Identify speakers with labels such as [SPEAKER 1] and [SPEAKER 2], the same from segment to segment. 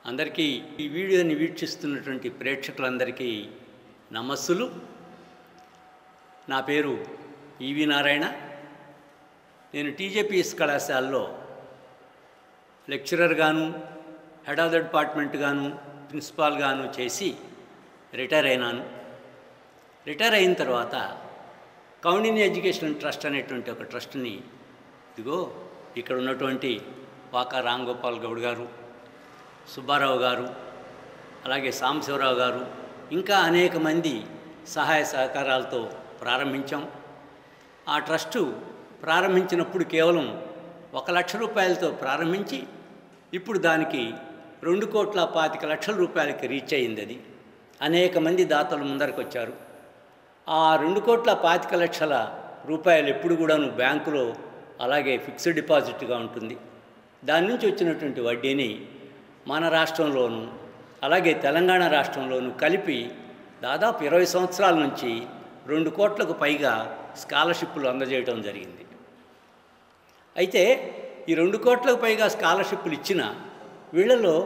[SPEAKER 1] అందరికీ ఈ వీడియోని వీక్షిస్తున్నటువంటి ప్రేక్షకులందరికీ నమస్సులు. నా పేరు ఈవి నారాయణ. నేను టీజేపీఎస్ కళాశాలలో లెక్చరర్గాను, హెడ్ ఆఫ్ ద డిపార్ట్మెంట్ గాను, ప్రిన్సిపాల్గాను చేసి రిటైర్ అయినాను. రిటైర్ అయిన తర్వాత కౌండిన్య ఎడ్యుకేషన్ ట్రస్ట్ అనేటువంటి ఒక ట్రస్ట్ని ఇక్కడ ఉన్నటువంటి వాకా రాంగోపాల్ గౌడ్ గారు, సుబ్బారావు గారు, అలాగే సాంబశివరావు గారు, ఇంకా అనేక మంది సహాయ సహకారాలతో ప్రారంభించాం. ఆ ట్రస్టు ప్రారంభించినప్పుడు కేవలం 1 లక్ష రూపాయలతో ప్రారంభించి ఇప్పుడు దానికి 2,25,00,000 రూపాయలకి రీచ్ అయింది. అది అనేక మంది దాతలు ముందరకు వచ్చారు. ఆ 2,25,00,000 రూపాయలు ఎప్పుడు కూడాను బ్యాంకులో అలాగే ఫిక్స్డ్ డిపాజిట్గా ఉంటుంది. దాని నుంచి వచ్చినటువంటి వడ్డీని మన రాష్ట్రంలోనూ అలాగే తెలంగాణ రాష్ట్రంలోనూ కలిపి దాదాపు 20 సంవత్సరాల నుంచి 2 కోట్లకు పైగా స్కాలర్షిప్లు అందజేయడం జరిగింది. అయితే ఈ 2 కోట్లకు పైగా స్కాలర్షిప్లు ఇచ్చిన వీళ్ళలో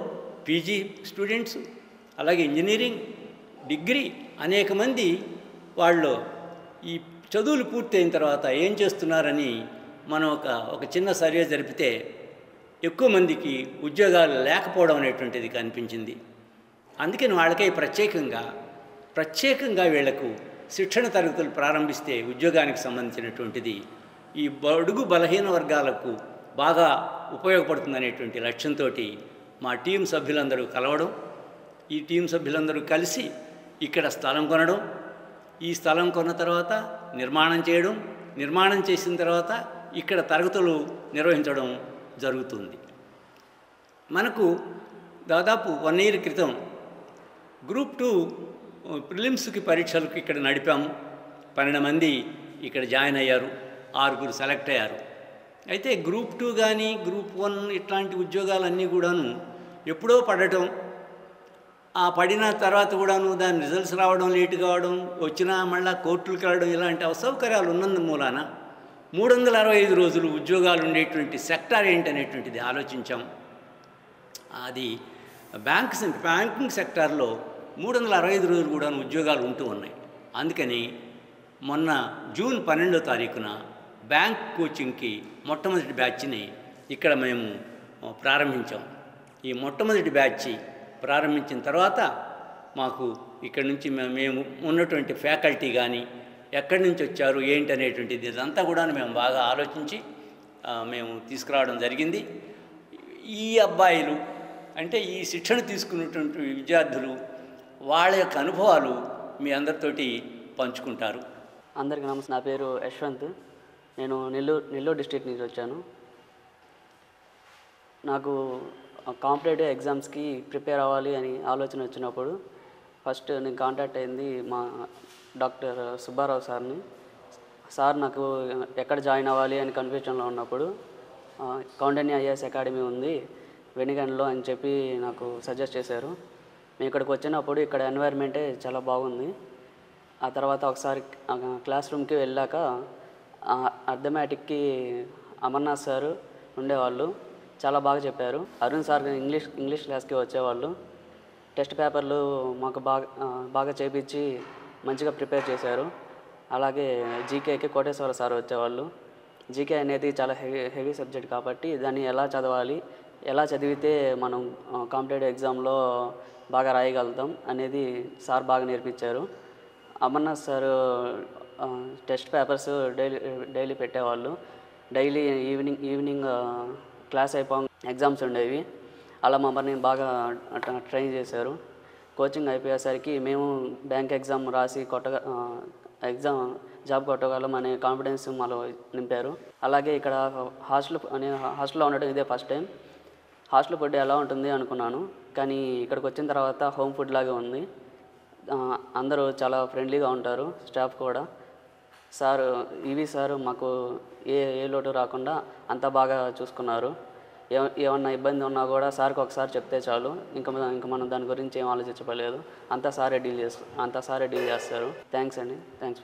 [SPEAKER 1] పీజీ స్టూడెంట్స్, అలాగే ఇంజనీరింగ్, డిగ్రీ అనేక మంది వాళ్ళు ఈ చదువులు పూర్తయిన తర్వాత ఏం చేస్తున్నారని మనం ఒక చిన్న సర్వే జరిపితే ఎక్కువ మందికి ఉద్యోగాలు లేకపోవడం అనేటువంటిది కనిపించింది. అందుకని వాళ్ళకై ప్రత్యేకంగా వీళ్లకు శిక్షణ తరగతులు ప్రారంభిస్తే ఉద్యోగానికి సంబంధించినటువంటిది ఈ బడుగు బలహీన వర్గాలకు బాగా ఉపయోగపడుతుందనేటువంటి లక్ష్యంతో మా టీం సభ్యులందరూ కలవడం, ఈ టీం సభ్యులందరూ కలిసి ఇక్కడ స్థలం కొనడం, ఈ స్థలం కొన్న తర్వాత నిర్మాణం చేసిన తర్వాత ఇక్కడ తరగతులు నిర్వహించడం జరుగుతుంది. మనకు దాదాపు 1 ఇయర్ క్రితం గ్రూప్ 2 ప్రిలిమ్స్కి పరీక్షలకు ఇక్కడ నడిపాము. 12 మంది ఇక్కడ జాయిన్ అయ్యారు, 6 సెలెక్ట్ అయ్యారు. అయితే గ్రూప్ 2 కానీ గ్రూప్ 1 ఇట్లాంటి ఉద్యోగాలన్నీ కూడాను ఎప్పుడో పడటం, ఆ పడిన తర్వాత కూడాను దాని రిజల్ట్స్ రావడం లేటు కావడం, వచ్చినా మళ్ళీ కోర్టులకు వెళ్ళడం, ఇలాంటి అసౌకర్యాలు ఉన్నందు మూలాన 365 రోజులు ఉద్యోగాలు ఉండేటువంటి సెక్టార్ ఏంటనేటువంటిది ఆలోచించాం. అది బ్యాంకింగ్ సెక్టార్లో 365 రోజులు కూడా ఉద్యోగాలు ఉంటూ ఉన్నాయి. అందుకని మొన్న జూన్ 12వ తారీఖున బ్యాంక్ కోచింగ్కి మొట్టమొదటి బ్యాచ్ని ఇక్కడ మేము ప్రారంభించాం. ఈ మొట్టమొదటి బ్యాచ్ ప్రారంభించిన తర్వాత మాకు ఇక్కడ నుంచి మేము ఉన్నటువంటి ఫ్యాకల్టీ కానీ ఎక్కడి నుంచి వచ్చారు ఏంటి అనేటువంటిది ఇదంతా కూడా మేము బాగా ఆలోచించి మేము తీసుకురావడం జరిగింది. ఈ అబ్బాయిలు అంటే ఈ శిక్షణ తీసుకున్నటువంటి విద్యార్థులు వాళ్ళ యొక్క అనుభవాలు మీ అందరితోటి పంచుకుంటారు.
[SPEAKER 2] అందరికీ నమస్తే. నా పేరు యశ్వంత్. నేను నెల్లూరు డిస్ట్రిక్ట్ నుంచి వచ్చాను. నాకు కాంపిటేటివ్ ఎగ్జామ్స్కి ప్రిపేర్ అవ్వాలి అని ఆలోచన వచ్చినప్పుడు ఫస్ట్ నేను కాంటాక్ట్ అయింది మా డాక్టర్ సుబ్బారావు సార్ని. సార్ నాకు ఎక్కడ జాయిన్ అవ్వాలి అని కన్ఫ్యూజన్లో ఉన్నప్పుడు కౌండిన్య ఐఏఎస్ అకాడమీ ఉంది వెనిగండ్లో అని చెప్పి నాకు సజెస్ట్ చేశారు. మేము ఇక్కడికి వచ్చినప్పుడు ఇక్కడ ఎన్వైర్న్మెంటే చాలా బాగుంది. ఆ తర్వాత ఒకసారి క్లాస్ రూమ్కి వెళ్ళాక అర్థమెటిక్కి అమర్నాథ్ సార్ ఉండేవాళ్ళు, చాలా బాగా చెప్పారు. అరుణ్ సార్ ఇంగ్లీష్ క్లాస్కి వచ్చేవాళ్ళు. టెస్ట్ పేపర్లు మాకు బాగా చేపించి మంచిగా ప్రిపేర్ చేశారు. అలాగే జీకేకి కోటేశ్వర సార్ వచ్చేవాళ్ళు. జీకే అనేది చాలా హెవీ సబ్జెక్ట్ కాబట్టి దాన్ని ఎలా చదవాలి, ఎలా చదివితే మనం కాంపిటేటివ్ ఎగ్జామ్లో బాగా రాయగలుగుతాం అనేది సార్ బాగా నేర్పించారు. Amarnath sir test papers daily పెట్టేవాళ్ళు. డైలీ ఈవినింగ్ క్లాస్ అయిపోయి ఎగ్జామ్స్ ఉండేవి. అలా మమ్మల్ని బాగా ట్రైన్ చేశారు. కోచింగ్ అయిపోయేసరికి మేము బ్యాంక్ ఎగ్జామ్ రాసి జాబ్ కొట్టగలం అనే కాన్ఫిడెన్స్ మాలో నింపారు. అలాగే ఇక్కడ హాస్టల్లో ఉండడం ఇదే ఫస్ట్ టైం. హాస్టల్ ఫుడ్ ఎలా ఉంటుంది అనుకున్నాను, కానీ ఇక్కడికి వచ్చిన తర్వాత హోమ్ ఫుడ్ లాగే ఉంది. అందరూ చాలా ఫ్రెండ్లీగా ఉంటారు, స్టాఫ్ కూడా. ఈవీ సార్ మాకు ఏ లోటు రాకుండా అంతా బాగా చూసుకున్నారు. ఏమన్నా ఇబ్బంది ఉన్నా కూడా సార్కి ఒకసారి చెప్తే చాలు, ఇంకా మనం దాని గురించి ఏం ఆలోచించలేదు. అంతా సారే డీల్ చేస్తారు. థ్యాంక్స్ అండి. థ్యాంక్స్.